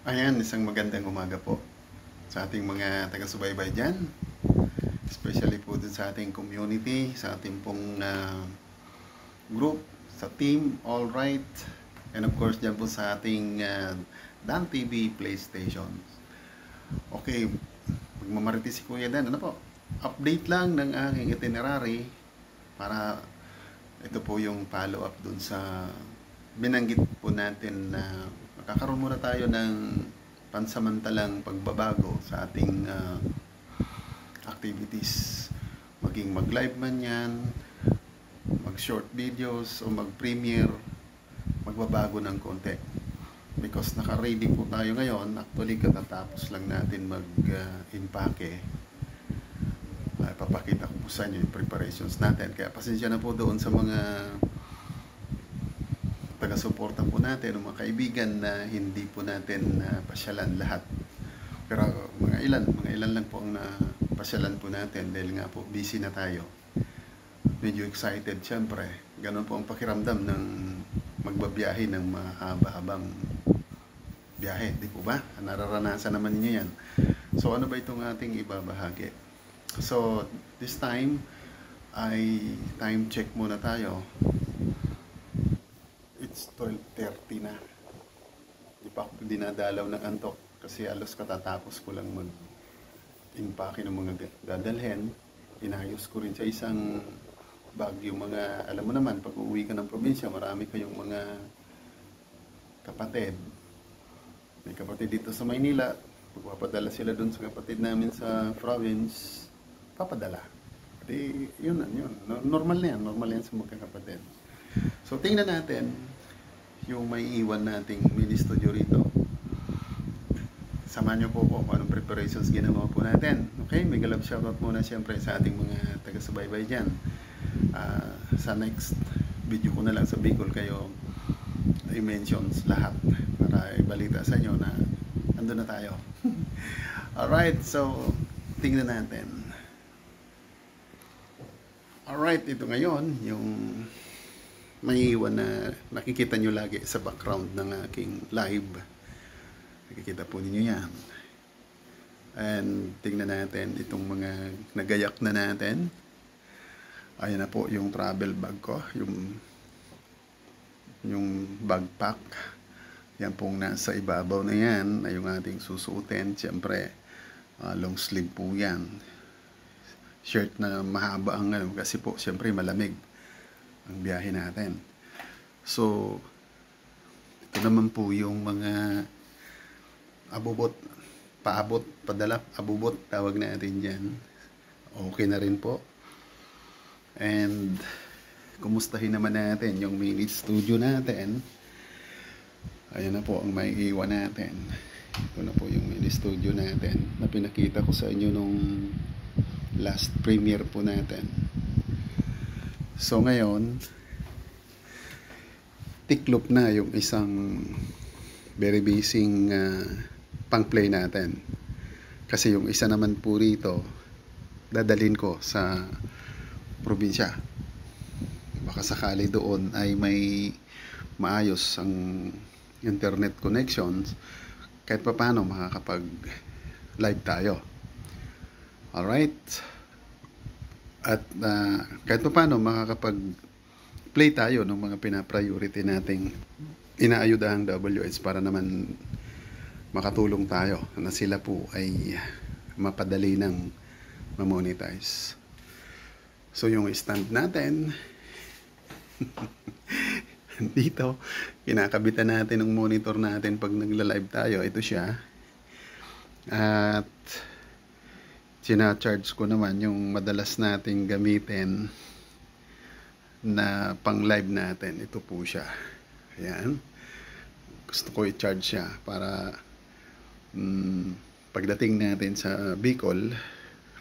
Ayan, isang magandang umaga po sa ating mga taga-subaybay dyan. Especially po dun sa ating community, sa ating pong group, sa team, all right. And of course, dyan po sa ating Dan TV PlayStation. Okay, magmamariti si Kuya Dan. Ano po? Update lang ng aking itinerary para ito po yung follow-up dun sa binanggit po natin na makakaroon muna tayo ng pansamantalang pagbabago sa ating activities. Maging mag-live man yan, mag-short videos o mag-premiere, magbabago ng konti. Because naka-ready po tayo ngayon, actually katatapos lang natin mag-impake. Papakita ko po sa inyo yung preparations natin. Kaya pasensya na po doon sa mga taga-suporta po natin o mga kaibigan na hindi po natin pasyalan lahat. Pero mga ilan lang po ang napasyalan po natin dahil nga po busy na tayo. Medyo excited syempre. Ganun po ang pakiramdam ng magbabiyahe ng mahaba-habang biyahe, di po ba? Nararanasan naman niyo yan. So ano ba itong ating ibabahagi? So this time ay time check muna tayo. It's 12:30 na. Di pa ako dinadalaw ng antok kasi alos katatapos ko lang mag-impake ng mga dadalhin. Inayos ko rin sa isang bag yung mga, alam mo naman, pag uuwi ka ng probinsya, marami kayong mga kapatid. May kapatid dito sa Maynila, pagpapadala sila dun sa kapatid namin sa province, papadala. Di, yun. Normal na yan, normal yan sa magkakapatid. So, tingnan natin yung may iwan nating mini studio rito. Samahan nyo po kung anong preparations ginawa po natin. Okay, may galab shoutout muna siyempre sa ating mga taga-subaybay dyan. Sa next video ko na lang sa Bicol kayo i-mentions lahat para ibalita sa inyo na andun na tayo. Alright, so tingnan natin. Alright, ito ngayon yung may iwan na nakikita nyo lagi sa background ng aking live. Nakikita po ninyo yan. And tingnan natin itong mga nagayak na natin. Ayan na po yung travel bag ko, yung backpack. Yan pong nasa ibabaw na yan ay yung ating susuotin. Siyempre, long sleeve po yan. Shirt na mahaba ang kasi po siyempre malamig ang biyahe natin. So, ito naman po yung mga abubot, paabot, padala, abubot, tawag natin dyan. Okay na rin po. And, kumustahin naman natin yung mini studio natin. Ayan na po ang may iwan natin. Ito na po yung mini studio natin na pinakita ko sa inyo nung last premiere po natin. So ngayon, tiklop na yung isang very busy pang-play natin. Kasi yung isa naman po rito, dadalhin ko sa probinsya. Baka sakali doon ay may maayos ang internet connections kahit pa paano makakapag live tayo. Alright? At kahit pa paano makakapag play tayo ng mga pina-priority nating inaayudahang WH para naman makatulong tayo na sila po ay mapadali ng ma-monetize. So yung stand natin dito, kinakabitan natin ng monitor natin pag nagla-live tayo. Ito siya. At sina-charge ko naman yung madalas nating gamitin na pang live natin. Ito po siya. Ayan. Gusto ko i-charge siya para pagdating natin sa Bicol,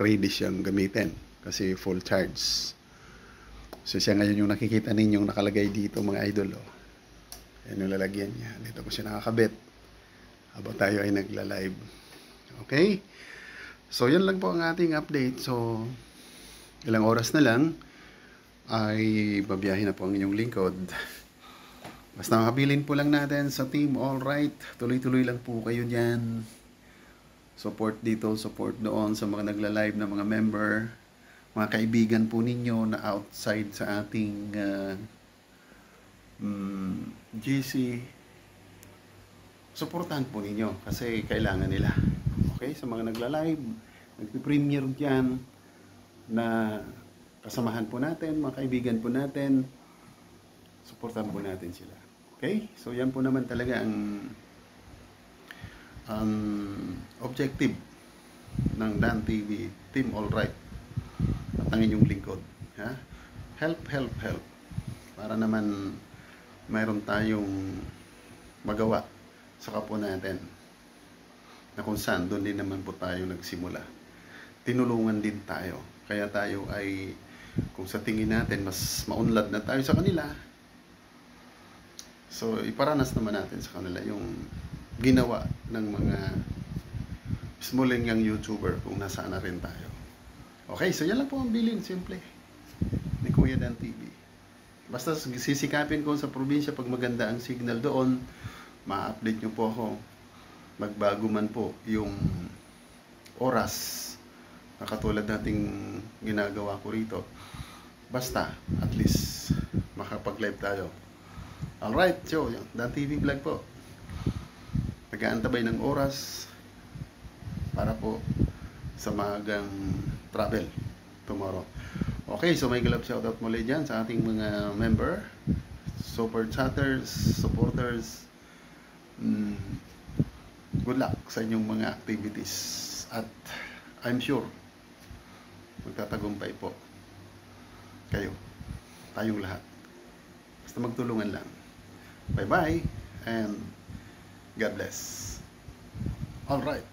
ready siyang gamitin kasi full charge. So siya ngayon yung nakikita ninyong nakalagay dito mga idol. Ayan yung lalagyan niya. Dito ko siya nakakabit habang tayo ay nagla-live. Okay? So yan lang po ang ating update. So ilang oras na lang ay babiyahin na po ang inyong lingkod. Basta makabilin po lang natin sa team, alright. Tuloy-tuloy lang po kayo dyan. Support dito, support doon sa mga nagla-live na mga member. Mga kaibigan po ninyo na outside sa ating GC. Supportahan po ninyo kasi kailangan nila. Okay? Sa mga nagla-live, nagpi-premiere dyan na kasamahan po natin, mga kaibigan po natin, supportahan po natin sila. Okay? So, yan po naman talaga ang objective ng Dan TV, Team Alright, at ang inyong lingkod. Ha? Help, help, help. Para naman mayroon tayong magawa sa kapwa natin na kung saan doon din naman po tayo nagsimula. Tinulungan din tayo. Kaya tayo ay, kung sa tingin natin mas maunlad na tayo sa kanila, so iparanas naman natin sa kanila yung ginawa ng mga smalling young YouTuber kung nasaan na rin tayo. Okay, so yan lang po ang bilin, simple, ni Kuya Dan TV. Basta sisikapin ko sa probinsya pag maganda ang signal doon, ma-update nyo po ako. Magbago man po yung oras na katulad nating ginagawa ko rito. Basta, at least, makapag-live tayo. Alright, so, Dan TV Vlog po. Nag-aantabay ng oras para po sa magang travel tomorrow. Okay, so may galap shoutout muli dyan sa ating mga member, super chatters, supporters. Good luck sa inyong mga activities. At I'm sure magtatagumpay po kayo, tayong lahat. Basta magtulungan lang. Bye-bye and God bless. All right.